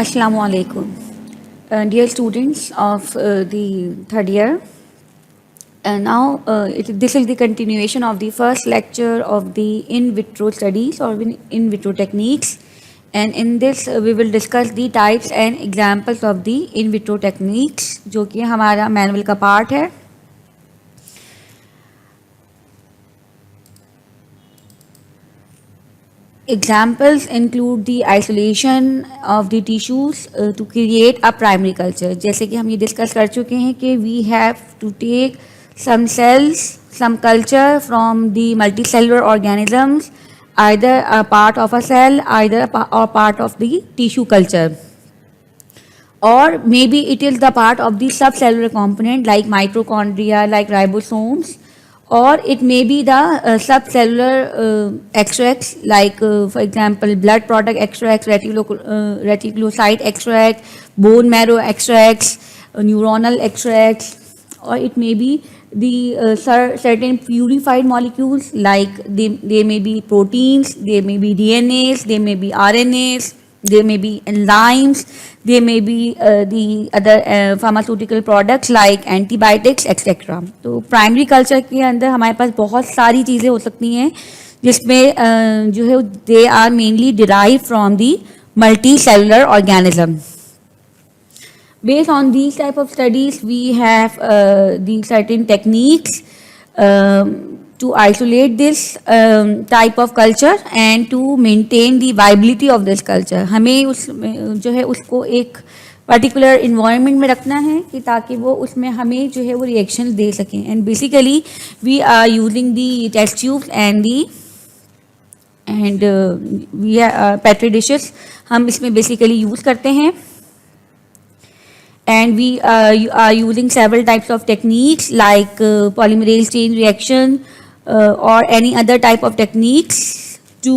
Assalamu alaikum. Dear students of the third year, this is the continuation of the first lecture of the in vitro studies or in vitro techniques. And in this, we will discuss the types and examples of the in vitro techniques, जो कि हमारा manual का part है. Examples include the isolation of the tissues to create a primary culture. जैसे कि हम ये discuss कर चुके हैं कि we have to take some cells, some culture from the multicellular organisms, either a part of a cell, either or part of the tissue culture. Or maybe it is the part of the subcellular component like mitochondria, like ribosomes, or it may be the subcellular extracts like for example blood product extracts, reticulocyte extract, bone marrow extracts, neuronal extracts, or it may be the certain purified molecules like they may be proteins, they may be DNAs, they may be RNAs, they may be enzymes, they may be the other pharmaceutical products like antibiotics etc. तो primary culture के अंदर हमारे पास बहुत सारी चीज़ें हो सकती हैं जिसमें जो है they are mainly derive from the multi cellular organism. Based on these type of studies, we have the certain techniques to isolate this type of culture and to maintain the viability of this culture. हमें उस जो है उसको एक particular environment में रखना है कि ताकि वो उसमें हमें जो है वो रिएक्शन दे सकें. And basically we are using the test tubes and we are petri dishes हम इसमें बेसिकली यूज़ करते हैं. And we are using several types of techniques like polymerase chain reaction or any other type of techniques to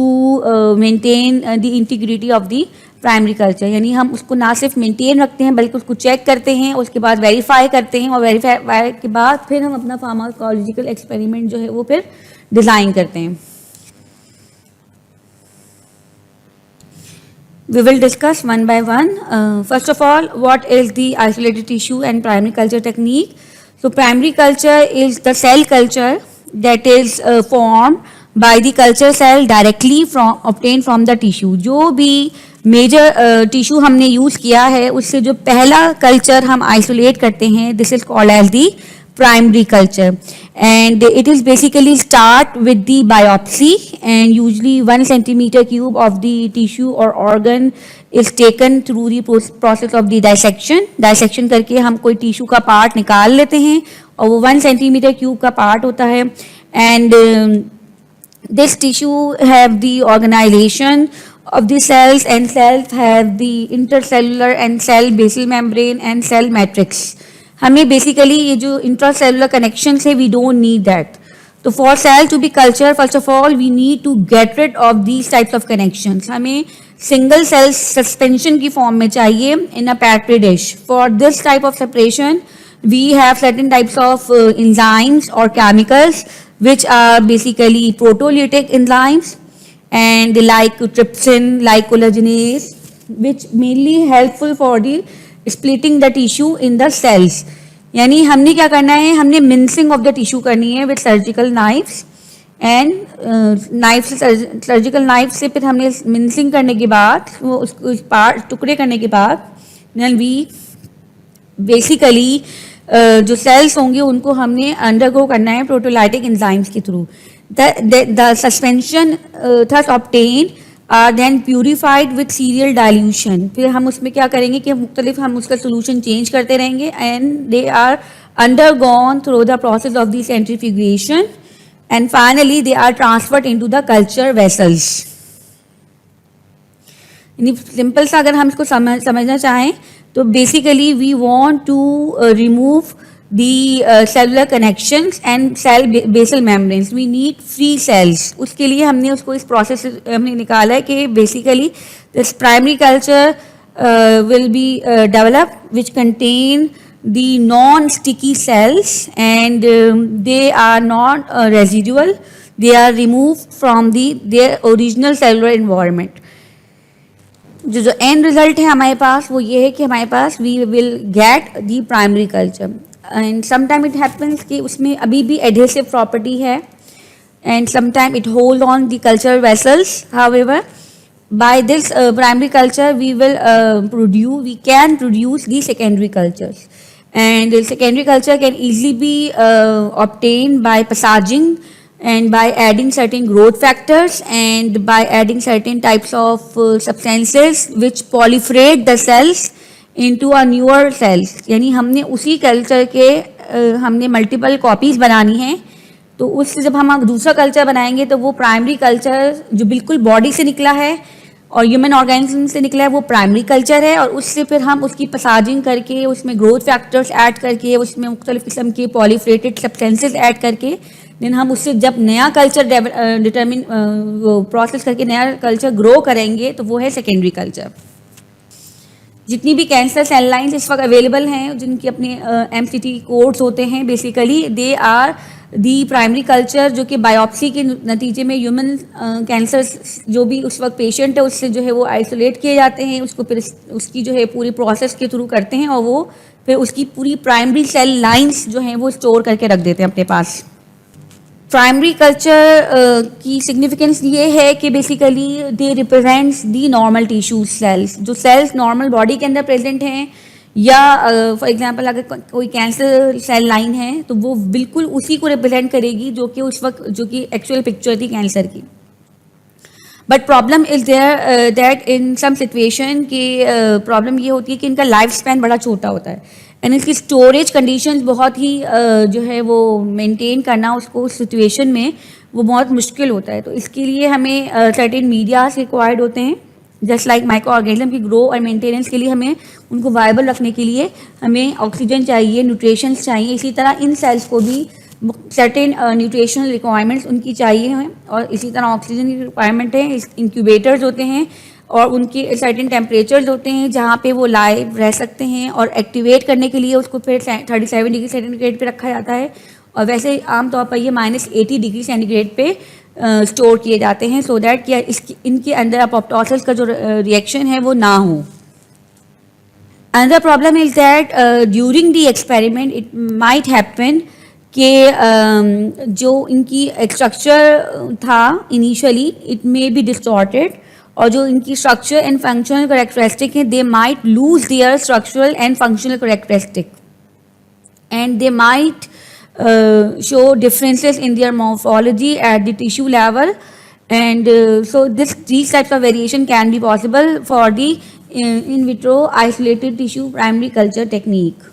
maintain the integrity of the primary culture. यानी हम उसको ना सिर्फ maintain रखते हैं बल्कि उसको चेक करते हैं, उसके बाद वेरीफाई करते हैं और वेरीफाई के बाद फिर हम अपना फार्माकोलॉजिकल एक्सपेरिमेंट जो है वो फिर डिज़ाइन करते हैं. We will discuss one by one. First of all, what is the isolated tissue and primary culture technique? So primary culture is the cell culture that is formed by the culture cell directly obtained from the tissue. जो भी major tissue हमने use किया है उससे जो पहला culture हम isolate करते हैं, this is called as the primary culture, and it is basically start with the biopsy, and usually 1 centimeter cube of the tissue or organ is taken through the process of the dissection करके हम कोई tissue का part निकाल लेते हैं और वो 1 centimeter cube का पार्ट होता है. and this tissue have the organization of the cells, and cells have the intercellular and cell basal membrane and cell matrix. हमें बेसिकली ये जो इंट्रासेलुलर कनेक्शन है वी डोंट नीड दैट. तो for cell to be culture first of all we need to get rid of these types of connections. हमें single cell suspension की form में चाहिए in a petri dish. For this type of separation we have certain types of enzymes और chemicals which are basically proteolytic enzymes and like trypsin, like collagenase, which mainly helpful for the splitting the tissue in the cells. यानी हमने क्या करना है, हमने mincing of the tissue करनी है with surgical knives and knives surgical knife से फिर हमने mincing करने के बाद वो उसको पार्ट टुकड़े करने के बाद then we basically जो सेल्स होंगे उनको हमने अंडरगो करना है प्रोटोलाइटिक एंजाइम्स के through. The suspension thus obtain are then purified with serial dilution. फिर हम उसमें क्या करेंगे कि मुख्तलिफ हम उसका सोल्यूशन चेंज करते रहेंगे and they are undergone through the process of the centrifugation and finally they are transferred into the culture vessels. Simple सा अगर हम इसको समझना चाहें तो basically we want to remove the cellular connections and cell basal membranes. We need free cells. उसके लिए हमने उसको इस प्रोसेस हमने निकाला है कि basically this primary culture will be develop which contain the non-sticky cells and they are not residual. They are removed from their original cellular environment. जो एंड रिजल्ट है हमारे पास वो ये है कि हमारे पास we will get the primary culture, and sometime it happens कि उसमें अभी भी एडहेसिव प्रॉपर्टी है, and sometime it hold on the cultural vessels. However, by this primary culture we can produce the secondary cultures, and the secondary culture can easily be obtained by passaging and by adding certain growth factors and by adding certain types of substances which proliferate the cells into a newer cells. यानी हमने उसी culture के हमने multiple copies बनानी है, तो उससे जब हम दूसरा कल्चर बनाएंगे तो वो प्राइमरी कल्चर जो बिल्कुल बॉडी से निकला है और ह्यूमन ऑर्गेनिज्म से निकला है वो प्राइमरी कल्चर है, और उससे फिर हम उसकी पसाजिंग करके उसमें ग्रोथ फैक्टर्स ऐड करके उसमें मुख्तलिफ किस्म के पॉलीफ्रेटेड सब्सटेंसेस ऐड करके देन हम उससे जब नया कल्चर डिटर्मिन प्रोसेस करके नया कल्चर ग्रो करेंगे तो वो है सेकेंडरी कल्चर। जितनी भी कैंसर सेल लाइन्स इस वक्त अवेलेबल हैं जिनके अपने MCT कोड्स होते हैं, basically they are the primary culture जो कि बायोप्सी के नतीजे में ह्यूमन कैंसर जो भी उस वक्त पेशेंट है उससे जो है वो आइसोलेट किए जाते हैं, उसको फिर उसकी जो है पूरी प्रोसेस के थ्रू करते हैं और वो फिर उसकी पूरी प्राइमरी सेल लाइन्स जो हैं वो स्टोर करके रख देते हैं अपने पास। प्राइमरी कल्चर की सिग्निफिकेंस ये है कि basically they represents the normal tissue cells, जो सेल्स नॉर्मल बॉडी के अंदर प्रेजेंट हैं, या फॉर एग्जांपल अगर कोई कैंसर सेल लाइन है तो वो बिल्कुल उसी को रिप्रेजेंट करेगी जो कि उस वक्त जो कि एक्चुअल पिक्चर थी कैंसर की। But problem is there that in some situation की प्रॉब्लम ये होती है कि इनका लाइफ स्पैन बड़ा छोटा होता है एंड इसकी स्टोरेज कंडीशंस बहुत ही जो है वो मेंटेन करना उसको उस सिचुएशन में वो बहुत मुश्किल होता है। तो इसके लिए हमें सर्टेन मीडियाज रिक्वायर्ड होते हैं, जस्ट लाइक माइक्रो ऑर्गेनिज्म की ग्रो और मेंटेनेंस के लिए हमें उनको वायबल रखने के लिए हमें ऑक्सीजन चाहिए, न्यूट्रिशंस चाहिए। इसी तरह इन सेल्स को भी सर्टेन न्यूट्रिशनल रिक्वायरमेंट्स उनकी चाहिए हैं और इसी तरह ऑक्सीजन की रिक्वायरमेंट है। इंक्यूबेटर्स होते हैं और उनके सर्टेन टेम्परेचर्स होते हैं जहाँ पे वो लाइव रह सकते हैं, और एक्टिवेट करने के लिए उसको फिर 37 डिग्री सेंटीग्रेड पे रखा जाता है, और वैसे आमतौर पर ये -80 डिग्री सेंटीग्रेड पे स्टोर किए जाते हैं सो दैट कि इनके अंदर अपोप्टोसिस का जो रिएक्शन है वो ना हो। Another problem is that during the experiment it might happen कि जो इनकी स्ट्रक्चर था initially it may be distorted, और जो इनकी स्ट्रक्चर एंड फंक्शनल करेक्टरिस्टिक है they might lose their structural and functional characteristic and they might show differences in their morphology at the tissue level, and so these types of variation can be possible for the in vitro isolated tissue primary culture technique.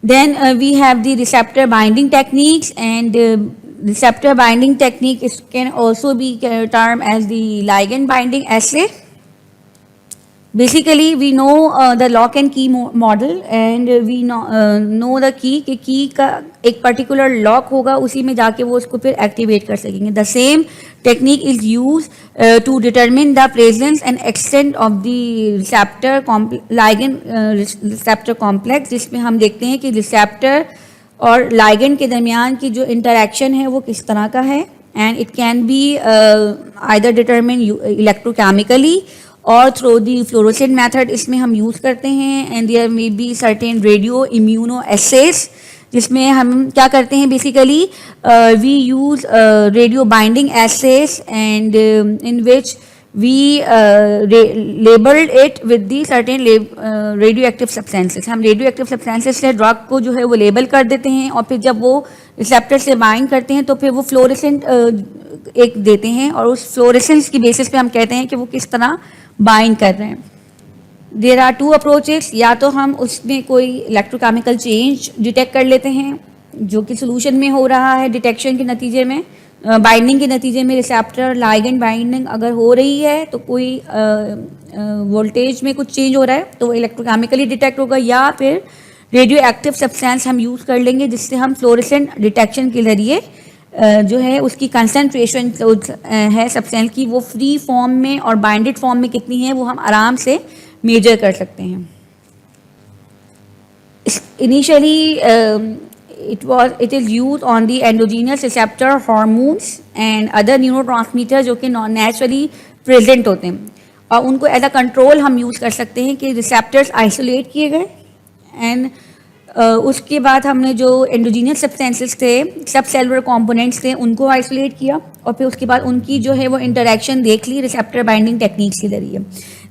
Then we have the receptor binding techniques, and receptor binding technique can also be termed as the ligand binding assay. Basically we know the lock and key model, and we know the key कि की का एक particular lock होगा, उसी में जाके वो उसको फिर activate कर सकेंगे। The same technique is used to determine the presence and extent of the receptor ligand receptor complex, जिसमें हम देखते हैं कि receptor और ligand के दरमियान की जो interaction है वो किस तरह का है, and it can be either determined electrochemically और थ्रू दी फ्लोरोसेंट मेथड इसमें हम यूज़ करते हैं, and there may be certain radioimmunoassays जिसमें हम क्या करते हैं basically we use radio binding assays and in which we labelled it with the certain radioactive substances. हम रेडियो एक्टिव सब्सटेंसेस से ड्रग को जो है वो लेबल कर देते हैं और फिर जब वो रिसेप्टर से बाइंड करते हैं तो फिर वो फ्लोरेसेंट एक देते हैं, और उस फ्लोरेसेंस की बेसिस पे हम कहते हैं कि वो किस तरह बाइंड कर रहे हैं। देयर आर टू अप्रोचेस, या तो हम उसमें कोई इलेक्ट्रोकेमिकल चेंज डिटेक्ट कर लेते हैं जो कि सोल्यूशन में हो रहा है, डिटेक्शन के नतीजे में बाइंडिंग के नतीजे में रिसेप्टर लाइगेंड बाइंडिंग अगर हो रही है तो कोई वोल्टेज में कुछ चेंज हो रहा है तो वो इलेक्ट्रोकेमिकली डिटेक्ट होगा, या फिर रेडियो एक्टिव सब्सटेंस हम यूज़ कर लेंगे जिससे हम फ्लोरेसेंट डिटेक्शन के जरिए जो है उसकी कंसंट्रेशन है सब्सटेंस की वो फ्री फॉर्म में और बाइंडेड फॉर्म में कितनी है वो हम आराम से मेजर कर सकते हैं। Initially it is used on the endogenous receptor hormones and other neurotransmitter जो कि naturally present होते हैं, और उनको एज अ कंट्रोल हम यूज़ कर सकते हैं कि रिसेप्टर्स आइसोलेट किए गए एंड उसके बाद हमने जो एंडोजीनियस सब्सटेंसेस थे, सब सेलुलर कंपोनेंट्स थे, उनको आइसोलेट किया और फिर उसके बाद उनकी जो है वो इंटरेक्शन देख ली रिसेप्टर बाइंडिंग टेक्निक्स के जरिए.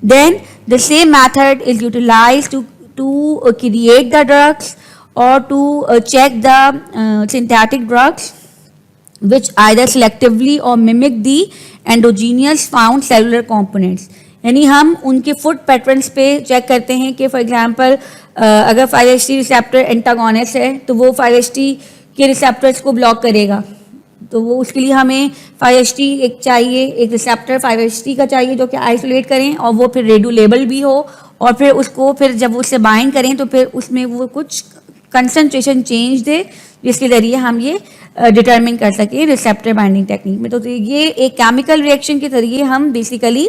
Then the same method is utilise to create the drugs or to check the synthetic drugs which either selectively or mimic the endogenous found cellular components. यानी हम उनके फूड पैटर्न्स पे check करते हैं कि for example अगर 5HT receptor antagonist है तो वो 5HT के रिसेप्टर्स को ब्लॉक करेगा, तो वो उसके लिए हमें 5HT एक चाहिए, एक रिसेप्टर 5HT का चाहिए जो कि आइसोलेट करें और वो फिर रेडुलेबल भी हो, और फिर उसको फिर जब उससे बाइंड करें तो फिर उसमें वो कुछ कंसंट्रेशन चेंज दे जिसके ज़रिए हम ये डिटरमिन कर सकें रिसेप्टर बाइंडिंग टेक्निक में. तो ये एक केमिकल रिएक्शन के ज़रिए हम बेसिकली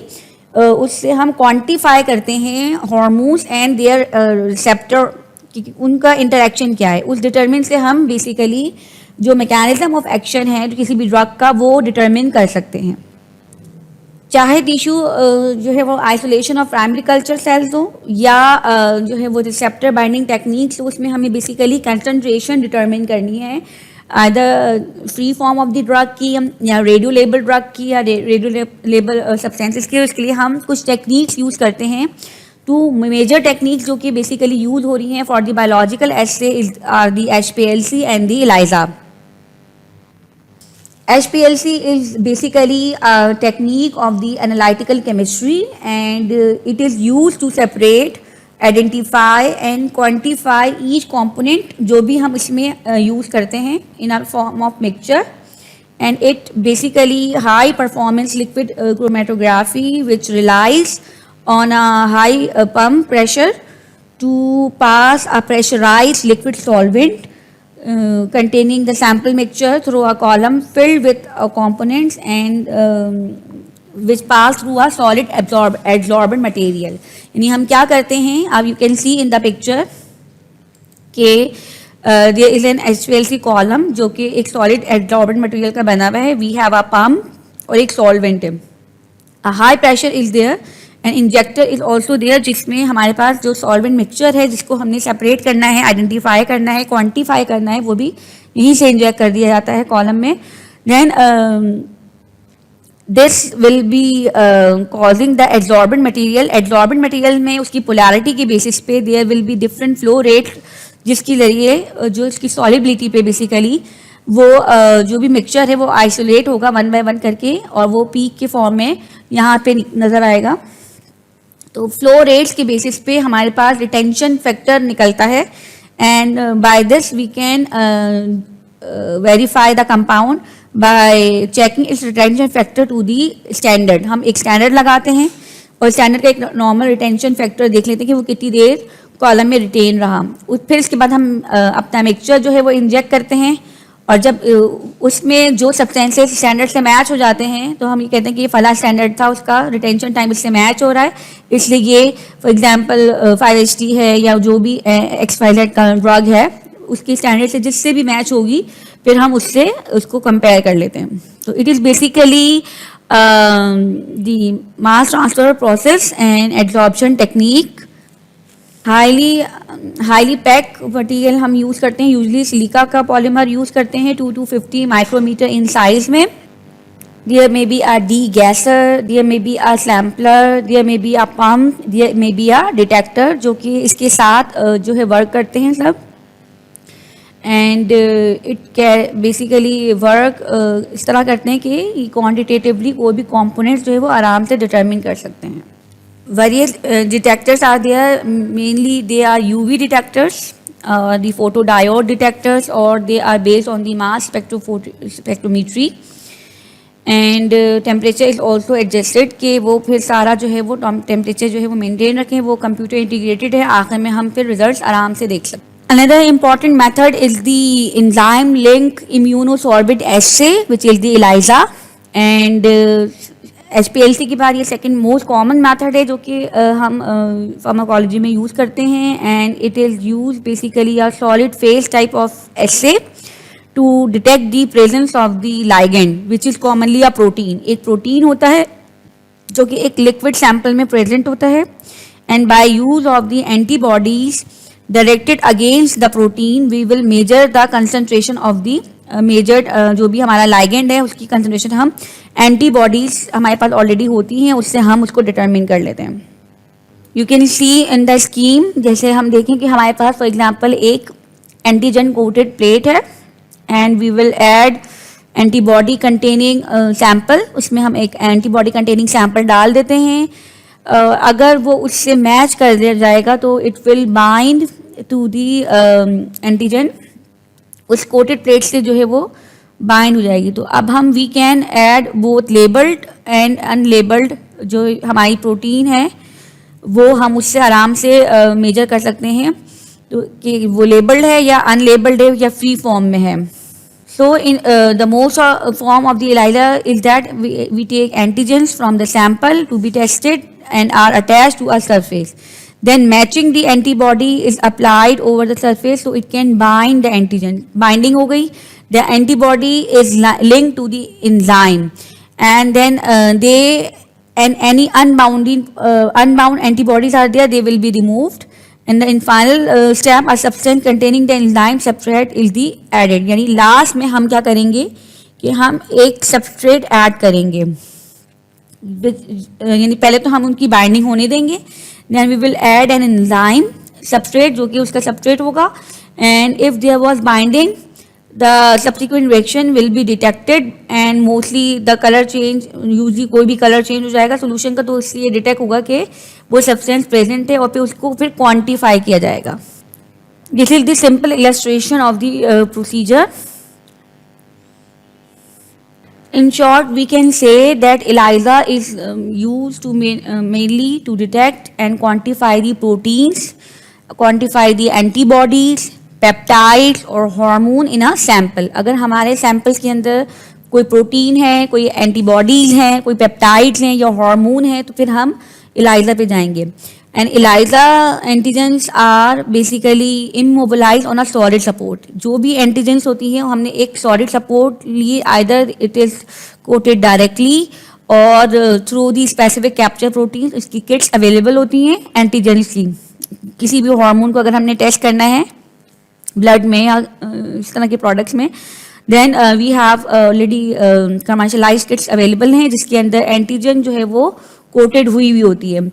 उससे हम क्वांटिफाई करते हैं हार्मोन्स एंड देयर रिसेप्टर कि उनका इंटरेक्शन क्या है. उस डिटरमिन से हम बेसिकली जो मैकेनिज्म ऑफ एक्शन है जो किसी भी ड्रग का वो डिटरमिन कर सकते हैं. चाहे टिश्यू जो है वो isolation of primary culture cells हो या जो है वो रिसेप्टर बाइंडिंग टेक्निक्स, उसमें हमें बेसिकली कंसंट्रेशन डिटरमिन करनी है either free form of the drug की या रेडियो लेबल ड्रग की या रेडियो लेबल सब्सटेंसेस की. उसके लिए हम कुछ टेक्निक्स यूज़ करते हैं. टू मेजर टेक्निक्स जो कि बेसिकली यूज हो रही हैं for the biological assay are the HPLC and the ELISA. HPLC is basically a technique of the analytical chemistry and it is used to separate, identify and quantify each component जो भी हम इसमें use करते हैं in a form of mixture, and it basically high performance liquid chromatography which relies on a high pump pressure to pass a pressurized liquid solvent containing the sample mixture through a column filled with components and which pass through a solid absorbent material. यानी हम क्या करते हैं, अब you can see in the picture कि there is an HPLC column जो कि एक solid absorbent material का बना हुआ है. We have a pump और एक solvent है. A high pressure is there and injector is also there जिसमें हमारे पास जो सॉल्वेंट मिक्सचर है जिसको हमने सेपरेट करना है, आइडेंटिफाई करना है, क्वांटिफाई करना है, वो भी यहीं से इंजेक्ट कर दिया जाता है कॉलम में. Then this will be causing the absorbent material. Absorbent material में उसकी पोलैरिटी के बेसिस पे there will be different flow rate जिसके जरिए जो इसकी सॉलिबिलिटी पे बेसिकली वो जो भी मिक्सचर है वो आइसोलेट होगा 1 by 1 करके और वो पीक के फॉर्म में यहाँ पे नज़र आएगा. तो फ्लो रेट्स के बेसिस पे हमारे पास रिटेंशन फैक्टर निकलता है and by this we can verify the compound by checking its retention factor to the standard. हम एक स्टैंडर्ड लगाते हैं और स्टैंडर्ड का एक नॉर्मल रिटेंशन फैक्टर देख लेते हैं कि वो कितनी देर कॉलम में रिटेन रहा. फिर इसके बाद हम अपना मिक्सचर जो है वो इंजेक्ट करते हैं और जब उसमें जो सब्सटेंसेस स्टैंडर्ड से मैच हो जाते हैं तो हम ये कहते हैं कि ये फला स्टैंडर्ड था, उसका रिटेंशन टाइम इससे मैच हो रहा है, इसलिए ये फॉर एग्जांपल 5HT है या जो भी XYZ का ड्रग है उसकी स्टैंडर्ड से जिससे भी मैच होगी फिर हम उससे उसको कंपेयर कर लेते हैं. तो it is basically the mass transfer process and absorption technique. Highly pack material हम यूज़ करते हैं, यूजली सिलिका का पॉलीमर यूज़ करते हैं 2 to 50 माइक्रोमीटर इन साइज में. There may be a degasser, there may be a sampler, there may be a pump, there may be a detector जो कि इसके साथ जो है वर्क करते हैं सब. एंड इट बेसिकली वर्क इस तरह करते हैं कि क्वान्टिटेटिवली कोई भी कॉम्पोनेंट्स जो है वो आराम से डिटरमिन कर सकते हैं. Various detectors are there. Mainly they are UV detectors, the photodiode detectors, or they are based on the mass spectrometry. And temperature is also adjusted कि वो फिर सारा जो है वो टेम्परेचर जो है वो मेंटेन रखें, वो कंप्यूटर इंटीग्रेटेड है, आखिर में हम फिर रिजल्ट्स आराम से देख सकते हैं. Another important method is the enzyme link immunosorbent assay, which is the ELISA. And HPLC के बाद ये सेकंड मोस्ट कॉमन मेथड है जो कि हम फार्माकोलॉजी में यूज़ करते हैं, and it is use basically a solid phase type of assay to detect the presence of the ligand which is commonly a protein. एक प्रोटीन होता है जो कि एक लिक्विड सैंपल में प्रेजेंट होता है, and by use of the antibodies directed against the protein we will measure the concentration of the measured जो भी हमारा लाइगेंड है उसकी कंसंट्रेशन हम एंटीबॉडीज हमारे पास ऑलरेडी होती हैं उससे हम उसको डिटरमिन कर लेते हैं। You can see in the scheme, जैसे हम देखें कि हमारे पास फॉर एग्जांपल एक एंटीजन कोटेड प्लेट है and we will add antibody containing sample, उसमें हम एक एंटीबॉडी कंटेनिंग सैंपल डाल देते हैं। अगर वो उससे मैच कर दिया जाएगा तो it will bind to the antigen, उस कोटेड प्लेट से जो है वो बाइंड हो जाएगी। तो अब हम we can add both labelled and unlabelled जो हमारी प्रोटीन है वो हम उससे आराम से मेजर कर सकते हैं तो कि वो लेबल्ड है या अनलेबल्ड है या फ्री फॉर्म में है। So in the most form of the ELISA is that we take antigens from the sample to be tested and are attached to a surface. Then matching the antibody is applied over the surface so it can bind the antigen. Binding हो गई, the antibody is linked to the enzyme, and then any unbound antibodies are there, they will be removed. And in final step, a substance containing the enzyme substrate is the added. यानी last में हम क्या करेंगे कि हम एक substrate add करेंगे, यानी पहले तो हम उनकी बाइंडिंग होने देंगे, then we will add an enzyme substrate जो कि उसका सबस्ट्रेट होगा, and if there was binding the subsequent reaction will be detected and mostly the colour change, usually कोई भी कलर चेंज हो जाएगा सोल्यूशन का तो इसलिए डिटेक्ट होगा कि वो सब्सटेंस प्रेजेंट है और फिर उसको फिर क्वान्टिफाई किया जाएगा। This is the simple illustration of the procedure. In short, we can say that ELISA is used to mainly to detect and quantify the proteins, quantify the antibodies, peptides और hormone in a sample. अगर हमारे samples के अंदर कोई protein है, कोई antibodies हैं, कोई पेप्टाइड्स हैं या हार्मोन है तो फिर हम ELISA पे जाएंगे। And ELISA antigens are basically immobilize on a solid support. जो भी एंटीजेंस होती हैं हमने एक सॉलिड सपोर्ट लिए, either it is coated directly or through the specific capture protein, इसकी किट्स अवेलेबल होती हैं एंटीजेंस की। किसी भी हार्मोन को अगर हमने टेस्ट करना है ब्लड में या इस तरह के प्रोडक्ट्स में, then we have already commercialised kits available हैं जिसके अंदर एंटीजन जो है वो कोटेड हुई हुई होती है।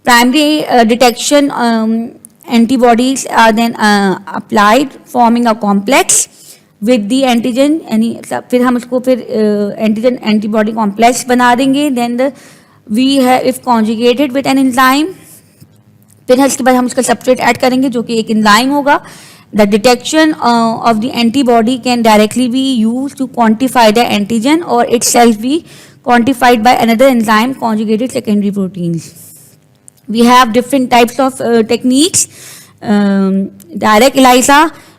Primary detection antibodies are then applied forming a complex with the antigen, यानी फिर हम उसको फिर antigen antibody complex बना देंगे। Then we have if conjugated with an enzyme, फिर इसके बाद हम उसका substrate ऐड करेंगे जो कि एक enzyme होगा। The detection of the antibody can directly be used to quantify the antigen or itself be quantified by another enzyme conjugated secondary proteins. We have different types of techniques. Direct ELISA,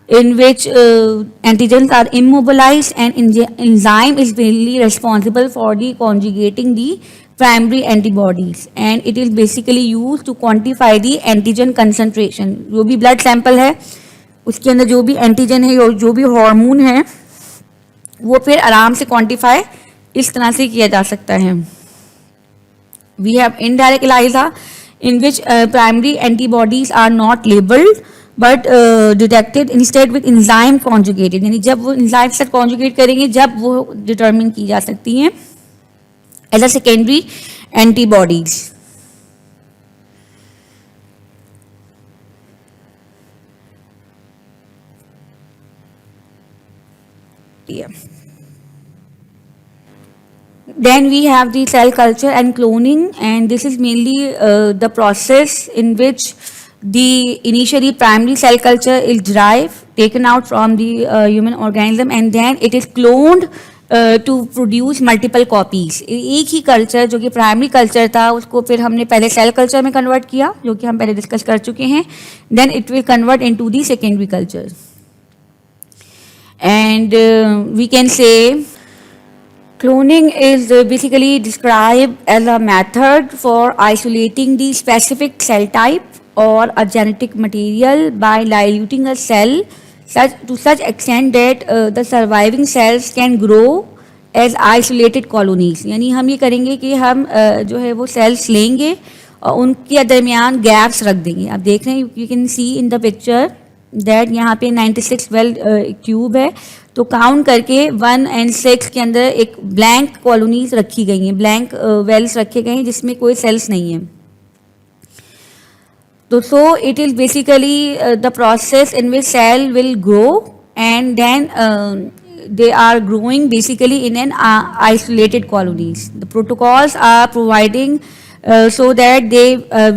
in which antigens are immobilized and enzyme is mainly responsible for the conjugating the primary antibodies, and it is basically used to quantify the antigen concentration. जो भी blood sample है उसके अंदर जो भी antigen है जो भी हार्मोन है वो फिर आराम से क्वांटिफाई इस तरह से किया जा सकता है। We have indirect ELISA, in which primary antibodies are not labeled but detected instead with enzyme conjugated, यानी जब वो enzyme से conjugate करेंगे जब वो determine की जा सकती हैं as a secondary antibodies. Yeah. Then we have the cell culture and cloning, and this is mainly the process in which the initially primary cell culture is derived, taken out from the human organism, and then it is cloned to produce multiple copies. एक ही culture जो कि primary culture था उसको फिर हमने पहले cell culture में convert किया जो कि हम पहले डिस्कस कर चुके हैं, then it will convert into the secondary culture, and we can say Cloning is basically described as a method for isolating the specific cell type or a genetic material by diluting a cell to such extent that the surviving cells can grow as isolated colonies. यानी हम ये करेंगे कि हम जो है वो cells लेंगे और उनके दरमियान गैप्स रख देंगे. आप देख रहे हैं, you can see in the picture that यहाँ पे 96 वेल क्यूब है, तो काउंट करके 1 और 6 के अंदर एक ब्लैंक कॉलोनीज रखी गई हैं, ब्लैंक वेल्स रखे गए हैं जिसमें कोई सेल्स नहीं है. तो so it is basically the process in which cell will grow and then they are growing basically in an isolated colonies. The protocols are providing so that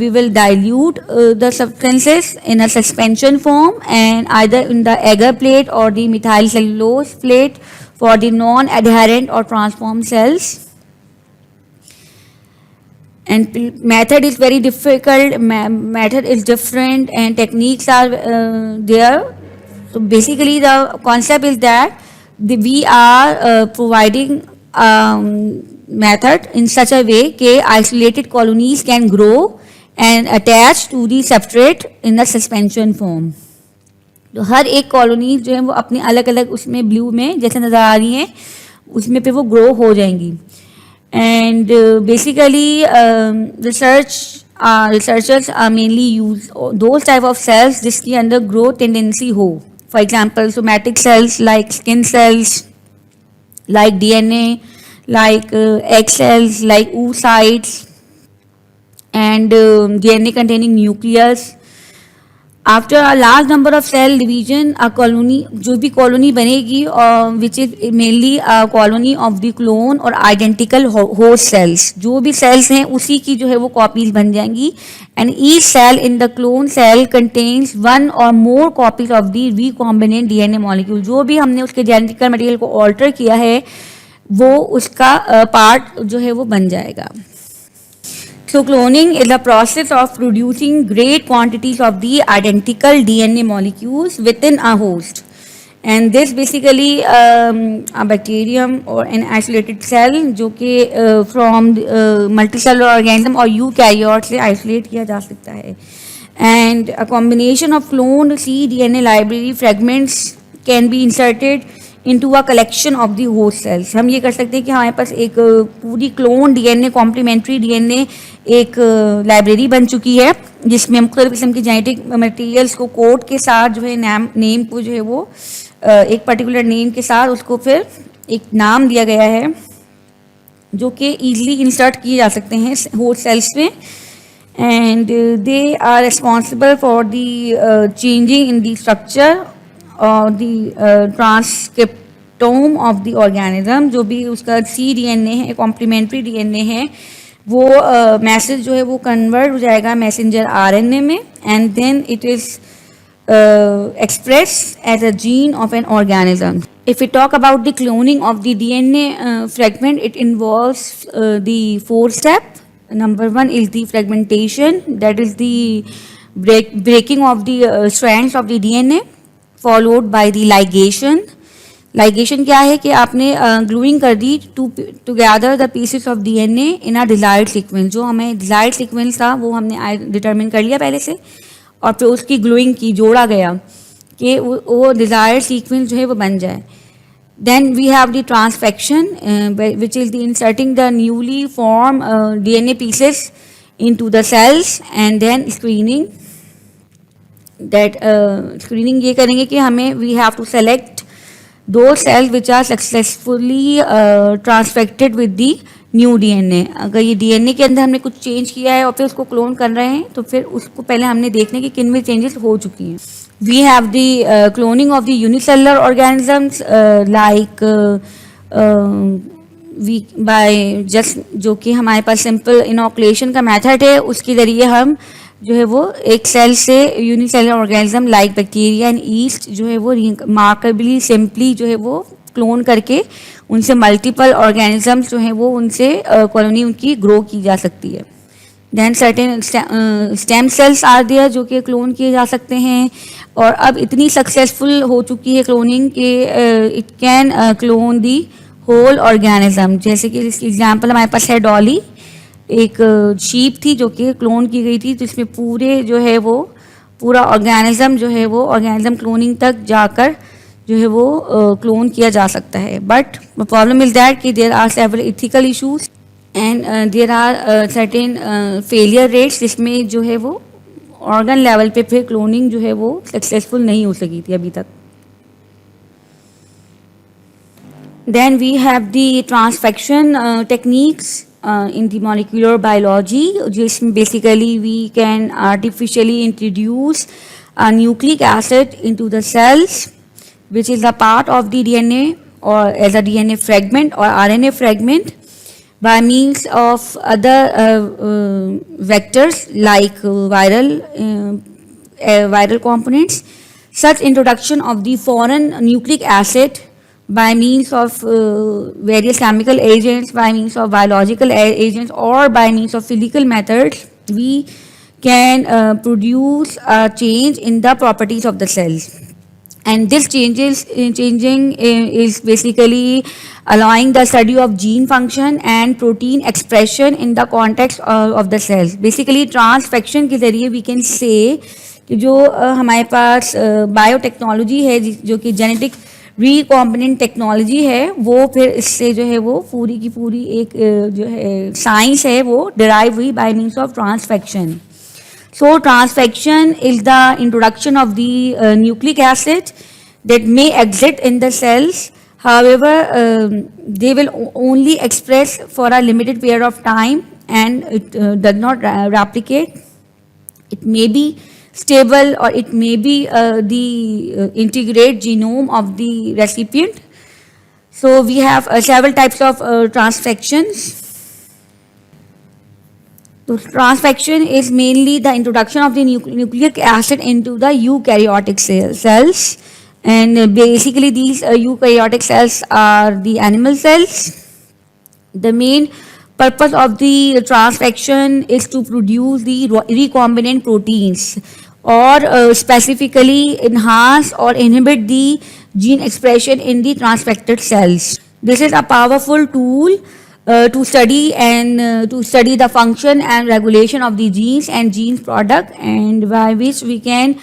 we will dilute the substances in a suspension form and either in the agar plate or the methyl cellulose plate for the non-adherent or transformed cells. And method is very difficult, method is different and techniques are there. So basically the concept is that we are providing method in such a way that isolated colonies can grow and attach to the substrate in the suspension form. तो हर एक colony जो है वो अपने अलग अलग उसमें blue में जैसे नज़र आ रही हैं उसमें पे वो ग्रो हो जाएंगी. And basically researchers are mainly use those type of cells जिसके अंदर ग्रो टेंडेंसी हो. For example, somatic cells like skin cells, like DNA, like egg cells, like oocytes, and DNA containing nucleus. After a large number of cell division, a colony, जो भी colony बनेगी, which is mainly a colony of the clone or identical host cells. जो भी cells हैं उसी की जो है वो copies बन जाएंगी. And each cell in the clone cell contains one or more copies of the recombinant DNA molecule. जो भी हमने उसके genetic material को alter किया है वो उसका part जो है वो बन जाएगा. So cloning is the process of producing great quantities of the identical DNA molecules within a host, and this basically a bacterium or an isolated cell जो कि from multicellular organism or eukaryote से isolate किया जा सकता है. And a combination of cloned cDNA library fragments can be inserted into a collection of the host cells. हम ये कर सकते हैं कि हमारे पास एक पूरी क्लोन डीएनए कॉम्प्लीमेंट्री डीएनए एक लाइब्रेरी बन चुकी है जिसमें मुख्तलिफ किस्म की जेनेटिक मटेरियल्स को कोड के साथ जो है नेम को जो है वो एक पर्टिकुलर नेम के साथ उसको फिर एक नाम दिया गया है जो कि ईजिली इंसर्ट किए जा सकते हैं होस्ट सेल्स में. And they are responsible for the changing in the structure or the transcriptome of the organism. जो भी उसका cDNA है, कॉम्प्लीमेंट्री डीएनए है, वो मैसेज जो है वो कन्वर्ट हो जाएगा मैसेंजर आरएनए में and then it is expressed as a gene of an organism. If we talk about the cloning of the DNA fragment, it involves the 4 steps. Number 1 is the fragmentation, that is the breaking of the strands of the DNA, followed by the ligation. Ligation क्या है कि आपने gluing कर दी together the pieces of DNA in a desired sequence. जो हमें desired sequence था वो हमने determine कर लिया पहले से और फिर उसकी ग्लूइंग की जोड़ा गया कि वो डिज़ायर्ड सीक्वेंस जो है वो बन जाए. Then we have the transfection which is the inserting the newly form DNA pieces into the cells and then screening. That screening ये करेंगे कि हमें we have to select those cells which are successfully transfected with the new DNA. अगर ये DNA के अंदर हमने कुछ चेंज किया है और फिर उसको क्लोन कर रहे हैं तो फिर उसको पहले हमने देखने कि किन में चेंजेस हो चुकी हैं. We have the cloning of the unicellular organisms like we by just जो कि हमारे पास सिंपल इनोकुलेशन का मेथड है, उसके ज़रिए हम जो है वो एक सेल से unicellular organism like bacteria and east जो है वो रिमार्केबली सिंपली जो है वो क्लोन करके उनसे मल्टीपल ऑर्गेनिजम्स जो हैं वो उनसे कॉलोनी उनकी ग्रो की जा सकती है. Then certain stem cells are there जो कि क्लोन किए जा सकते हैं और अब इतनी सक्सेसफुल हो चुकी है क्लोनिंग कि it can clone the whole organism, जैसे कि इसकी एग्जांपल हमारे पास है डॉली, एक शीप थी जो कि क्लोन की गई थी, जिसमें पूरे जो है वो पूरा ऑर्गेनिज्म जो है वो ऑर्गेनिज्म क्लोनिंग तक जाकर जो है वो क्लोन किया जा सकता है. बट प्रॉब्लम इज दैट कि there are several ethical issues and there are certain failure rates, जिसमें जो है वो ऑर्गन लेवल पे फिर क्लोनिंग जो है वो सक्सेसफुल नहीं हो सकी थी अभी तक. Then we have the transfection techniques in the molecular biology, just basically we can artificially introduce a nucleic acid into the cells, which is a part of the DNA or as a DNA fragment or RNA fragment by means of other vectors like viral components. Such introduction of the foreign nucleic acid by means of various chemical agents, by means of biological agents, or by means of physical methods, we can produce a change in the properties of the cells. And this changing is basically allowing the study of gene function and protein expression in the context of the cells. Basically transfection के जरिए we can say कि जो हमारे पास biotechnology है जो कि genetic recombinant technology है, वो फिर इससे जो है वो पूरी की पूरी एक जो है साइंस है वो डिराइव हुई bye means of transfection. So transfection is the introduction of the nucleic acid that may exist in the cells. However, they will only express for a limited period of time and it does not replicate. It may be stable or it may be the integrate genome of the recipient. So we have several types of transfections. So transfection is mainly the introduction of the nucleic acid into the eukaryotic cells. And basically these eukaryotic cells are the animal cells. The main purpose of the transfection is to produce the recombinant proteins or specifically enhance or inhibit the gene expression in the transfected cells. This is a powerful tool to study the function and regulation of the genes and gene product, and by which we can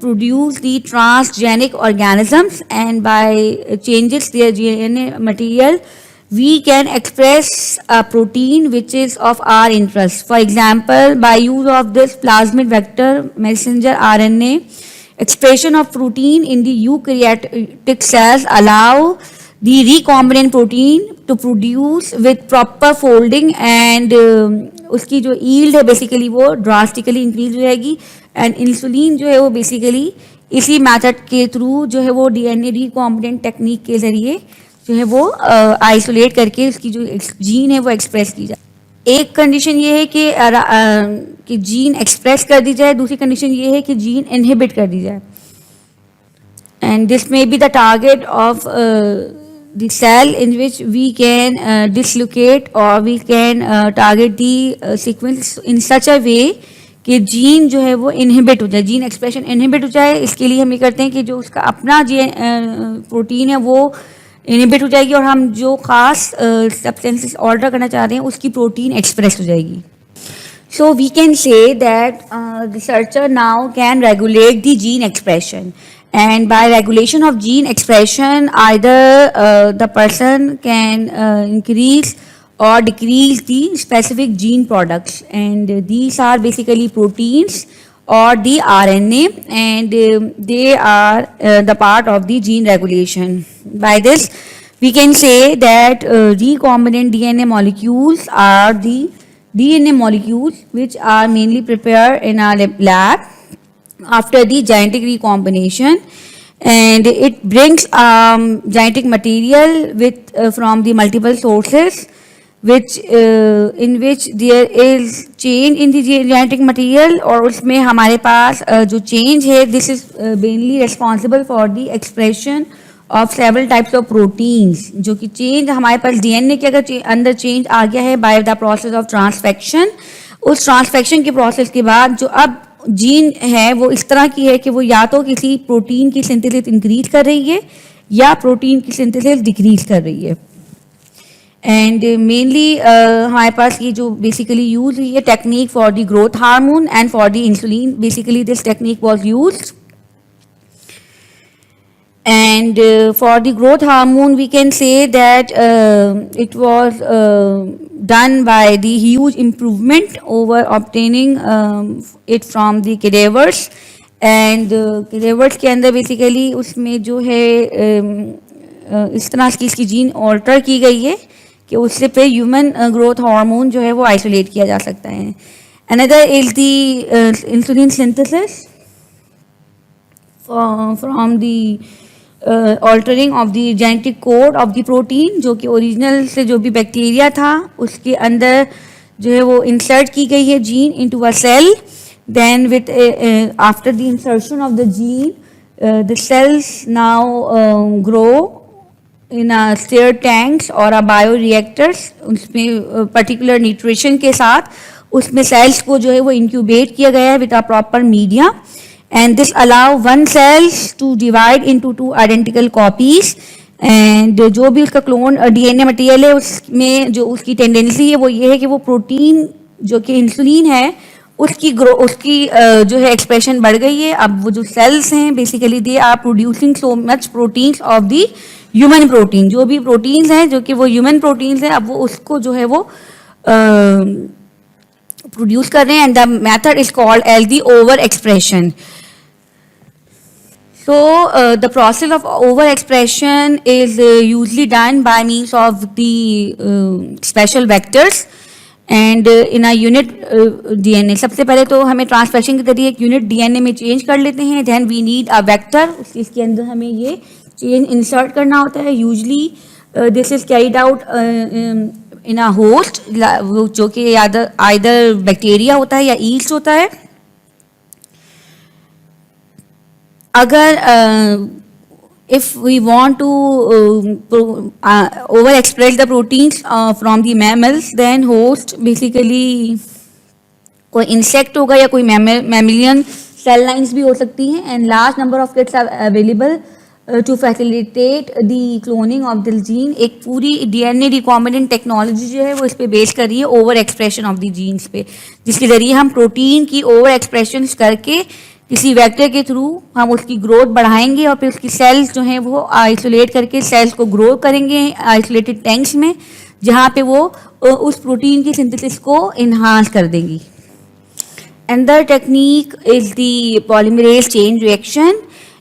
produce the transgenic organisms, and by changes their DNA material we can express a protein which is of our interest. For example, by use of this plasmid vector messenger RNA, expression of protein in the eukaryotic cells allow the recombinant protein to produce with proper folding, and उसकी जो yield है basically वो drastically increase हो जाएगी. And insulin जो है वो basically इसी मेथड के थ्रू जो है वो डीएनए रिकॉम्बिनेंट टेक्निक के जरिए जो है वो आइसोलेट करके उसकी जो जीन है वो एक्सप्रेस की जाए. एक कंडीशन ये है कि जीन एक्सप्रेस कर दी जाए, दूसरी कंडीशन ये है कि जीन इनहिबिट कर दी जाए. And this may be the target of the cell in which we can dislocate or we can target the sequence in such a way कि जीन जो है वो इनहिबिट हो जाए, जीन एक्सप्रेशन इनहिबिट हो जाए. इसके लिए हम ये करते हैं कि जो उसका अपना प्रोटीन है वो इनहिबिट हो जाएगी और हम जो खास सब्सटेंसेस ऑल्टर करना चाह रहे हैं उसकी प्रोटीन एक्सप्रेस हो जाएगी. So we can say that researcher now can regulate the gene expression, and by regulation of gene expression either the person can increase or decrease the specific gene products, and these are basically proteins or the RNA, and they are the part of the gene regulation. By this we can say that recombinant DNA molecules are the DNA molecules which are mainly prepared in our lab after the genetic recombination, and it brings genetic material with from the multiple sources which in which there is change in the genetic material, और उसमें हमारे पास जो change है this is mainly responsible for the expression of several types of proteins. जो कि change हमारे पास DNA के अगर अंदर change आ गया है by the process of transfection, उस transfection के process के बाद जो अब जीन है वो इस तरह की है कि वो या तो किसी प्रोटीन की सिंथेसिस इंक्रीज कर रही है या प्रोटीन की सिंथेसिस डिक्रीज कर रही है। एंड मेनली हमारे पास ये जो बेसिकली यूज हुई है technique for the growth hormone and for the insulin, basically this technique was used. And for the growth hormone, we can say that it was done by the huge improvement over obtaining it from the cadavers. And cadavers के अंदर basically उसमें जो है इस तरह की इसकी gene alter की गई है कि उससे पे ह्यूमन ग्रोथ हार्मोन जो है वो आइसोलेट किया जा सकता है. Another is the insulin synthesis from the altering of the genetic code of the protein, जो कि ओरिजिनल से जो भी बैक्टीरिया था उसके अंदर जो है वो इंसर्ट की गई है gene into a cell. Then with after the insertion of the gene the cells now grow in a stirred tanks और अ बायो रिएक्टर्स. उसमें पर्टिकुलर न्यूट्रिशन के साथ उसमें सेल्स को जो है वो इंक्यूबेट किया गया है with a proper media. And this allow one cells to divide into two identical copies. And जो भी उसका क्लोन DNA मटेरियल है उसमें जो उसकी टेंडेंसी है वो ये है कि वो प्रोटीन जो कि इंसुलिन है उसकी जो है एक्सप्रेशन बढ़ गई है. अब वो जो सेल्स हैं basically they are producing so much proteins of the human protein. जो भी प्रोटीन्स हैं जो कि वो ह्यूमन प्रोटीन्स हैं अब वो उसको जो है वो प्रोड्यूस कर रहे हैं. And the method is called as the overexpression. So the process of overexpression is usually done by means of the special vectors and in a unit DNA. सबसे पहले तो हमें ट्रांसफेक्शन के जरिए एक यूनिट DNA में change कर लेते हैं. Then we need a vector, इसके अंदर हमें ये चेंज इंसर्ट करना होता है. Usually this is carried out in a host जो कि आइदर बैक्टीरिया होता है या ईस्ट होता है. अगर if we want to over express the proteins from the mammals, then host basically कोई insect होगा या कोई mammalian cell lines भी हो सकती हैं. and large number of kits are available to facilitate the cloning of the gene. एक पूरी DNA recombinant technology जो है वो इस पे बेस कर रही है overexpression of the genes पे, जिसके जरिए हम प्रोटीन की ओवर एक्सप्रेशन करके किसी वेक्टर के थ्रू हम उसकी ग्रोथ बढ़ाएंगे और फिर उसकी सेल्स जो हैं वो आइसोलेट करके सेल्स को ग्रो करेंगे आइसोलेटेड टैंक्स में, जहाँ पे वो उस प्रोटीन की सिंथेसिस को इन्हांस कर देंगी. Another technique is the polymerase chain reaction,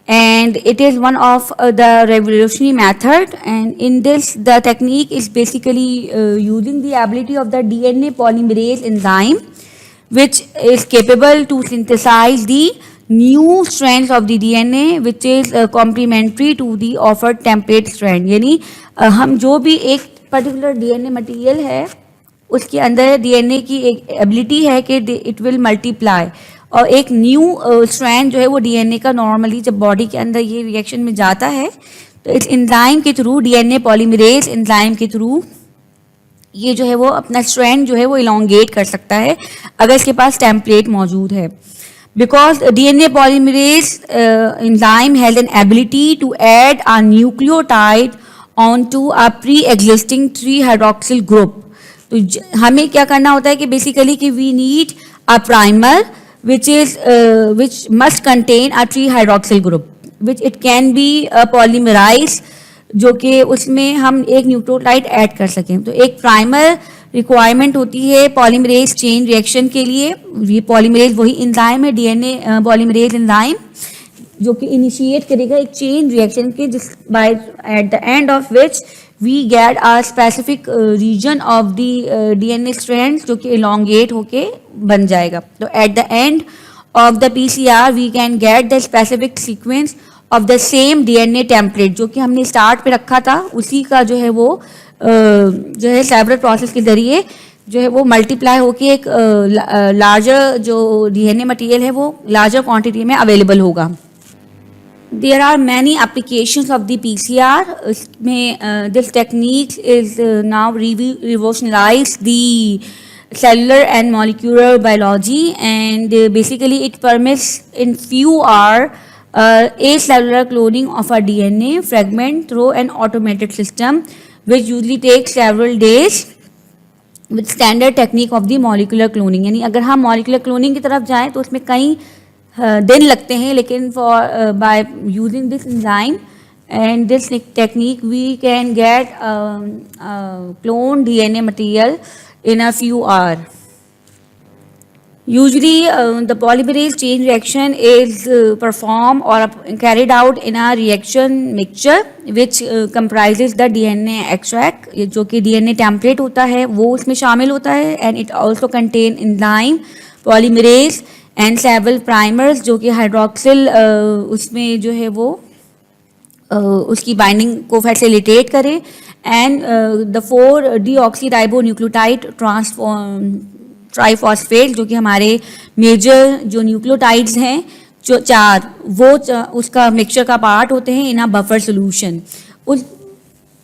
and it is one of the revolutionary method. And in this, the technique is basically using the ability of the DNA polymerase enzyme, which is capable to synthesize the new strands of the DNA, which is complementary to the offered template strand. यानी हम जो भी एक particular DNA material है उसके अंदर DNA की एक एबिलिटी है कि इट विल मल्टीप्लाई, और एक न्यू स्ट्रैंड जो है वो DNA का नॉर्मली जब बॉडी के अंदर ये रिएक्शन में जाता है तो इस एंजाइम के थ्रू DNA पॉलीमरेज एंजाइम के थ्रू ये जो है वो अपना स्ट्रैंड जो है वो इलोंगेट कर सकता है अगर इसके पास टेम्पलेट मौजूद है. Because DNA polymerase enzyme has an ability to add a nucleotide onto a pre-existing 3-hydroxyl group. तो हमें क्या करना होता है कि बेसिकली कि we need a primer which must contain a 3-hydroxyl group, which it can be polymerized, जो कि उसमें हम एक न्यूक्लियोटाइड ऐड कर सकें. तो एक प्राइमर रिक्वायरमेंट होती है पॉलीमरेज चेन रिएक्शन के लिए. ये पॉलीमरेज वही एंजाइम है DNA पॉलीमरेज एंजाइम जो कि इनिशिएट करेगा एक चेन रिएक्शन के, जिस by at the end of which we get a specific region of the DNA strands जो कि इलोंगेट होके बन जाएगा. तो at the end of the PCR we can get the specific sequence of the same DNA template जो कि हमने start पे रखा था. उसी का जो है वो जो है सेवरल प्रोसेस के जरिए जो है वो मल्टीप्लाई होके एक लार्जर जो DNA मटेरियल है वो लार्जर क्वांटिटी में अवेलेबल होगा. There are many applications of the PCR. इसमें this technique is now revolutionalise the cellular and molecular biology, and basically it permits in few hours acellular cloning of a DNA fragment through an automated system, which usually takes several days with standard technique of the molecular cloning. यानी अगर हम molecular cloning की तरफ जाएं तो उसमें कई दिन लगते हैं, लेकिन for by using this enzyme and this technique we can get cloned DNA material in a few hours. Usually the polymerase chain reaction is performed or carried out in a reaction mixture which comprises the DNA extract, जो कि DNA template होता है वो उसमें शामिल होता है, and it also contain enzyme polymerase and several primers जो कि hydroxyl उसमें जो है वो उसकी बाइंडिंग को फैसिलिटेट करें, एंड द 4 डीऑक्सीराइबोन्यूक्लियोटाइड ट्राइफॉस्फेट जो कि हमारे मेजर जो न्यूक्लियोटाइड्स हैं जो 4 वो उसका मिक्सचर का पार्ट होते हैं इन अ बफर सोल्यूशन. उस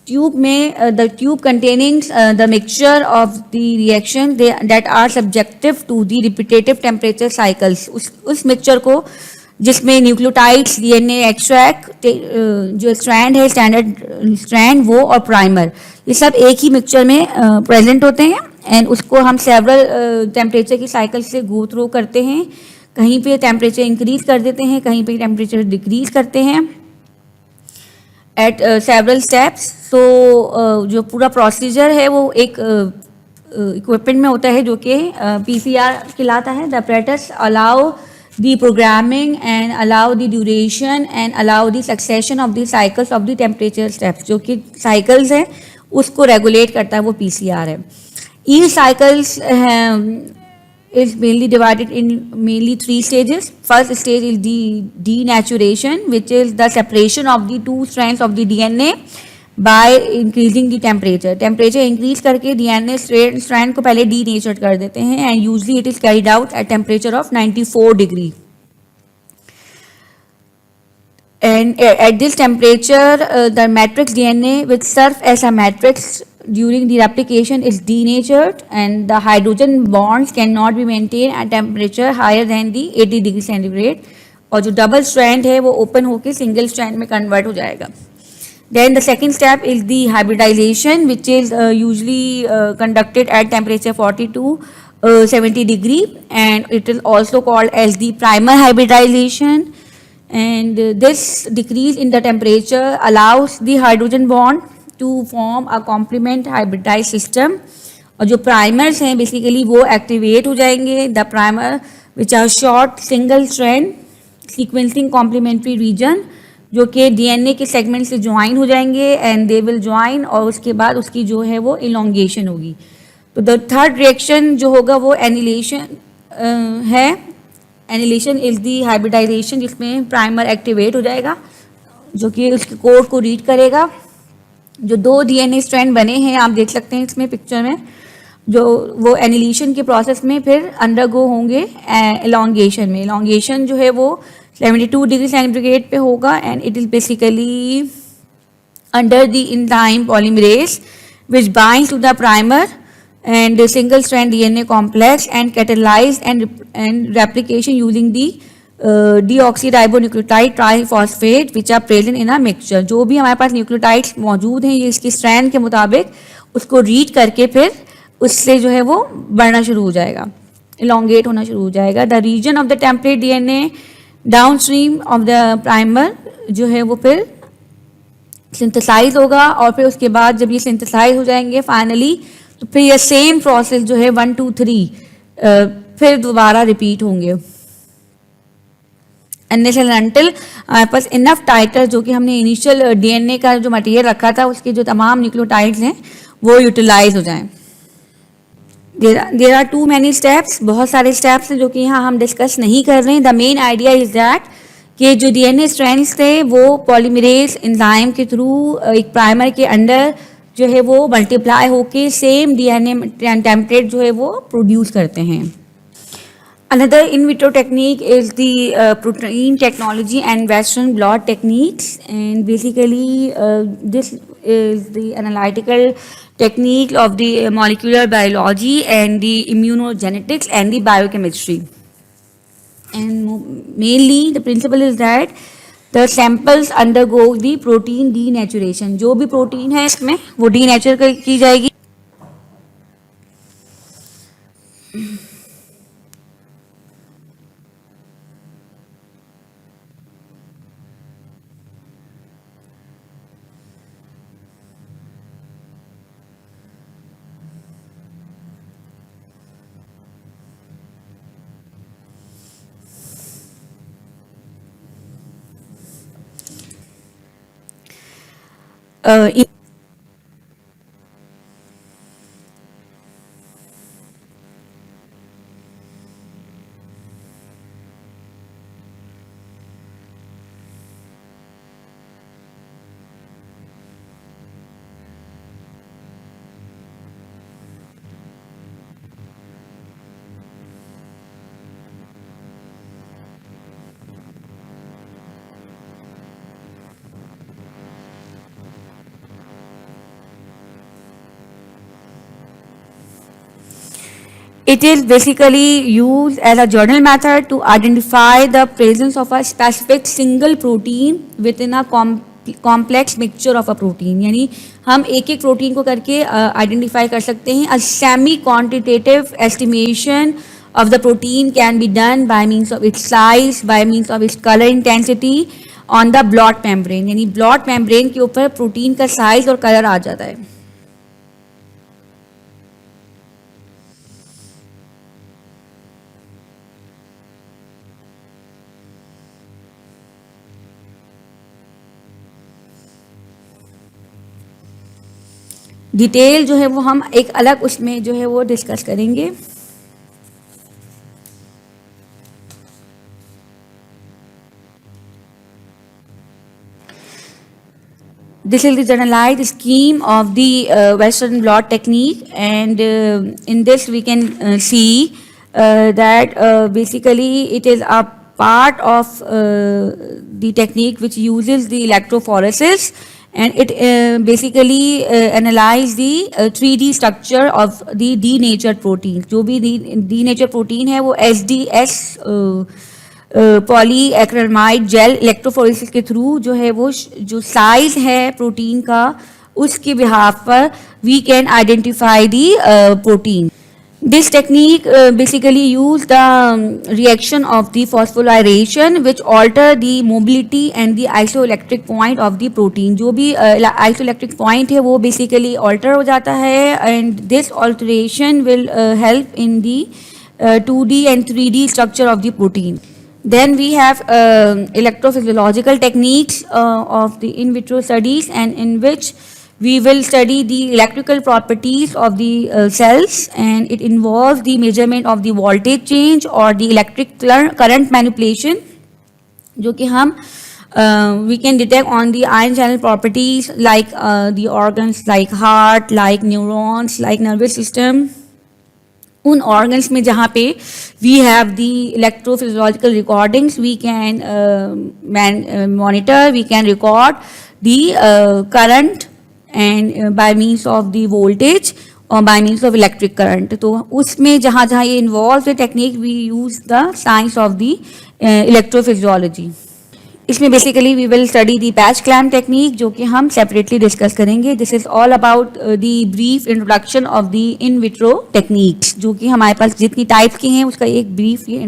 ट्यूब में the tube containing the mixture of the reaction that are subjective to the repetitive temperature cycles. उस मिक्सचर को जिसमें न्यूक्लियोटाइड्स, डीएनए एक्सट्रैक्ट, जो स्ट्रैंड है स्टैंडर्ड स्ट्रैंड वो और प्राइमर, ये सब एक ही मिक्सचर में प्रेजेंट होते हैं, एंड उसको हम सेवरल टेम्परेचर की साइकिल से गो थ्रू करते हैं. कहीं पे टेम्परेचर इंक्रीज कर देते हैं, कहीं पे टेम्परेचर डिक्रीज करते हैं एट सेवरल स्टेप्स. सो जो पूरा प्रोसीजर है वो एक इक्विपमेंट में होता है जो कि पीसीआर कहलाता है. The apparatus allow the programming and allow the duration and allow the succession of the cycles of the temperature steps. जो कि cycles हैं उसको regulate करता है वो PCR है. Each cycles is mainly divided in mainly 3 stages. First stage is the denaturation, which is the separation of the 2 strands of the DNA by increasing the temperature. Temperature increase करके DNA strand को पहले denatured कर देते हैं, and usually it is carried out at temperature of 94 degree. And at this temperature, the matrix DNA which serves as a matrix during the replication is denatured, and the hydrogen bonds cannot be maintained at temperature higher than the 80 degree centigrade. और जो double strand है वो open होकर single strand में convert हो जाएगा. Then the second step is the hybridization, which is usually conducted at temperature 40 to 70 degree, and it is also called as the primer hybridization. And this decrease in the temperature allows the hydrogen bond to form a complement hybridized system. और जो primers हैं basically वो activate हो जाएंगे. The primer which are short single strand sequencing complementary region जो कि DNA के segment से ज्वाइन हो जाएंगे, एंड दे विल ज्वाइन, और उसके बाद उसकी जो है वो इलोंगेशन होगी. तो द थर्ड रिएक्शन जो होगा वो एनिलेशन है. एनिलेशन इज दी हाइब्रिडाइजेशन जिसमें प्राइमर एक्टिवेट हो जाएगा जो कि उसके कोड को रीड करेगा. जो 2 डीएनए स्ट्रैंड बने हैं आप देख सकते हैं इसमें पिक्चर में, जो वो एनिलेशन के प्रोसेस में फिर अंडरगो होंगे इलोंगेशन में. इलोंगेशन जो है वो 72 डिग्री सेंटीग्रेड पे होगा, and it is basically under the enzyme polymerase which binds to the primer and the single strand DNA complex and catalyzed and replication using the deoxyribonucleotide triphosphate which are present in a mixture. जो भी हमारे पास nucleotides मौजूद हैं ये इसकी strand के मुताबिक उसको रीड करके फिर उससे जो है वो बढ़ना शुरू हो जाएगा, इलोंगेट होना शुरू हो जाएगा. The region of the template DNA downstream of the primer जो है वो फिर सिंथेसाइज होगा, और फिर उसके बाद जब ये सिंथेसाइज हो जाएंगे फाइनली तो फिर ये सेम प्रोसेस जो है 1 2 3 फिर दोबारा रिपीट होंगे. अनलेस अनटिल हमारे पास इनफ टाइटर जो कि हमने इनिशियल डीएनए का जो मटेरियल रखा था उसके जो तमाम न्यूक्लियोटाइड्स हैं वो यूटिलाइज हो जाएं. There are too many steps, बहुत सारे स्टेप्स हैं जो कि यहाँ हम डिस्कस नहीं कर रहे हैं. The main idea is that कि जो डीएनए स्ट्रैंड्स थे वो पॉलीमरेज एंजाइम के थ्रू एक प्राइमर के अंडर जो है वो मल्टीप्लाई होके सेम डीएनए टेम्पलेट जो है वो प्रोड्यूस करते हैं. Another in vitro technique is the protein technology and western blot techniques, and basically this is the analytical technique of the molecular biology and the immunogenetics and the biochemistry. And mainly the principle is that the samples undergo the protein denaturation, जो भी protein है इसमें वो denature की जाएगी. Uh, It is basically used as a journal method to identify the presence of a specific single protein within a complex mixture of a protein. यानी हम एक एक प्रोटीन को करके आइडेंटिफाई कर सकते हैं. A semi quantitative estimation of the protein can be done by means of its size, by means of its color intensity on the blot membrane. यानी blot membrane के ऊपर प्रोटीन का साइज और कलर आ जाता है. डिटेल जो है वो हम एक अलग उसमें जो है वो डिस्कस करेंगे. This is the generalized scheme of the Western blot technique, and in this we can see that basically it is a part of the technique which uses the electrophoresis, and it basically analyze the 3D structure of the denatured protein. जो भी denatured protein है वो SDS polyacrylamide gel electrophoresis के through जो है वो जो size है प्रोटीन का उसके बिहाफ पर we can identify the protein. This technique basically use the reaction of the phosphorylation which alter the mobility and the isoelectric point of the protein. जो भी isoelectric point है वो basically alter हो जाता है, and this alteration will help in the 2D and 3D structure of the protein. Then we have electrophysiological techniques of the in vitro studies, and in which we will study the electrical properties of the cells, and it involves the measurement of the voltage change or the electric current manipulation, जो कि हम we can detect on the ion channel properties like the organs like heart, like neurons, like nervous system. उन organs में जहाँ पे we have the electrophysiological recordings, we can monitor, we can record the current and by means of the voltage or by means of electric current. तो उसमें जहाँ जहाँ ये involves the technique, we use the science of the electrophysiology. इसमें basically we will study the patch clamp technique, जो कि हम separately discuss करेंगे. This is all about the brief introduction of the in vitro techniques, जो कि हमारे पास जितनी types की हैं उसका एक ब्रीफ ये